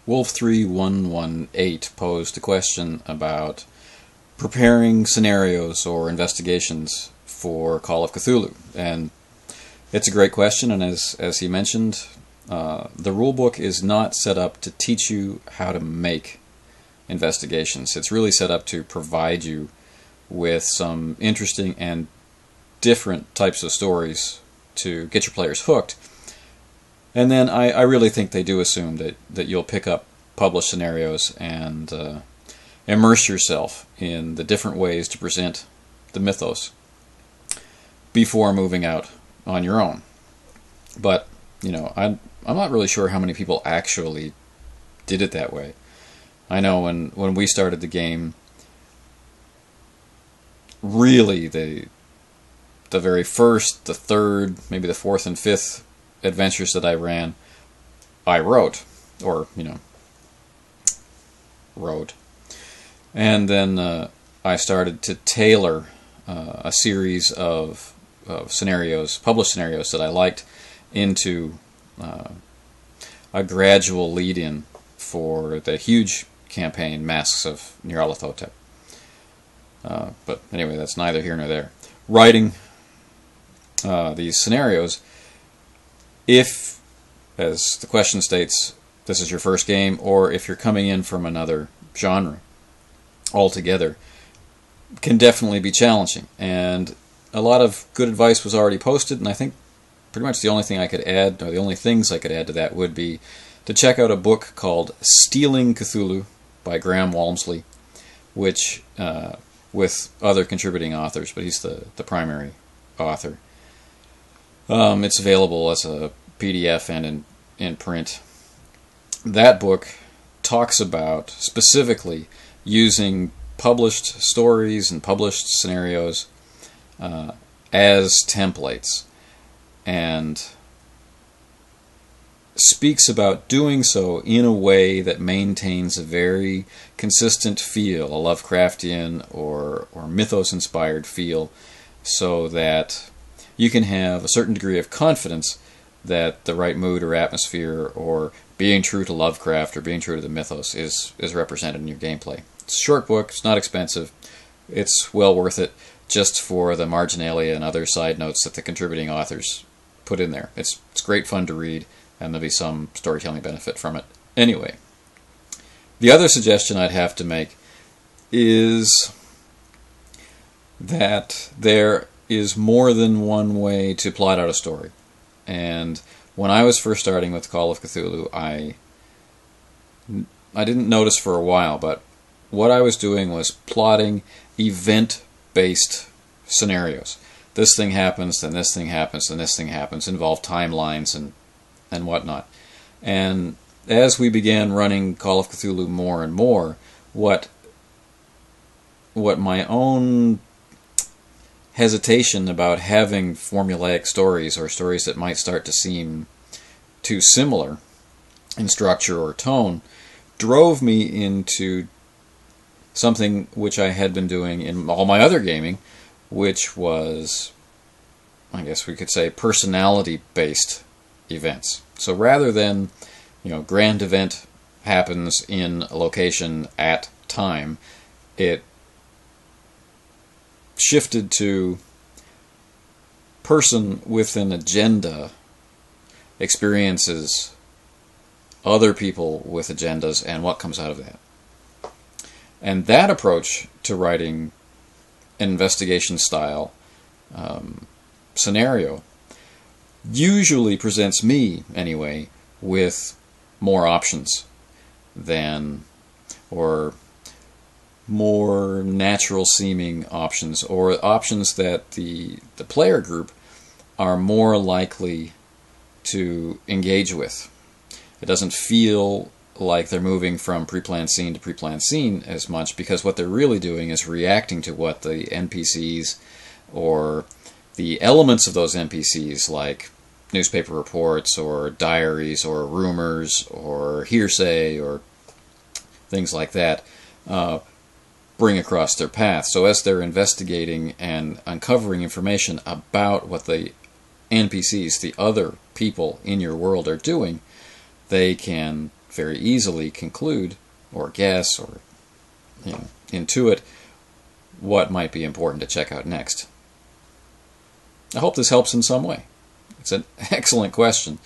Wolf3118 posed a question about preparing scenarios or investigations for Call of Cthulhu, and it's a great question. And as he mentioned, the rulebook is not set up to teach you how to make investigations. It's really set up to provide you with some interesting and different types of stories to get your players hooked. And then I really think they do assume that you'll pick up published scenarios and immerse yourself in the different ways to present the mythos before moving out on your own. But, you know, I'm not really sure how many people actually did it that way. I know when we started the game, really the very first, the third, maybe the fourth and fifth adventures that I ran, I wrote, or, you know, wrote. And then I started to tailor a series of scenarios, published scenarios that I liked, into a gradual lead-in for the huge campaign, Masks of Nyarlathotep. But anyway, that's neither here nor there. Writing these scenarios, if, as the question states, this is your first game, or if you're coming in from another genre altogether, can definitely be challenging. And a lot of good advice was already posted, and I think pretty much the only thing I could add, or the only things I could add to that, would be to check out a book called Stealing Cthulhu by Graham Walmsley, which, with other contributing authors, but he's the primary author. It's available as a PDF and in print. That book talks about specifically using published stories and published scenarios as templates, and speaks about doing so in a way that maintains a very consistent feel, a Lovecraftian or mythos-inspired feel, so that you can have a certain degree of confidence that the right mood or atmosphere, or being true to Lovecraft or being true to the mythos, is represented in your gameplay. It's a short book, it's not expensive, it's well worth it just for the marginalia and other side notes that the contributing authors put in there. It's great fun to read, and there'll be some storytelling benefit from it. Anyway, the other suggestion I'd have to make is that there is more than one way to plot out a story. And when I was first starting with Call of Cthulhu, I didn't notice for a while, but what I was doing was plotting event-based scenarios. This thing happens, then this thing happens, then this thing happens, involve timelines and whatnot. And as we began running Call of Cthulhu more and more, what my own hesitation about having formulaic stories, or stories that might start to seem too similar in structure or tone, drove me into something which I had been doing in all my other gaming, which was, I guess we could say, personality-based events. So rather than, you know, grand event happens in a location at time, it shifted to person with an agenda experiences other people with agendas and what comes out of that. And that approach to writing an investigation style scenario usually presents me, anyway, with more options than, or more natural seeming options, or options that the player group are more likely to engage with. It doesn't feel like they're moving from pre-planned scene to pre-planned scene as much, because what they're really doing is reacting to what the NPCs or the elements of those NPCs, like newspaper reports or diaries or rumors or hearsay or things like that, bring across their path. So as they're investigating and uncovering information about what the NPCs, the other people in your world, are doing, they can very easily conclude or guess or intuit what might be important to check out next. I hope this helps in some way. It's an excellent question,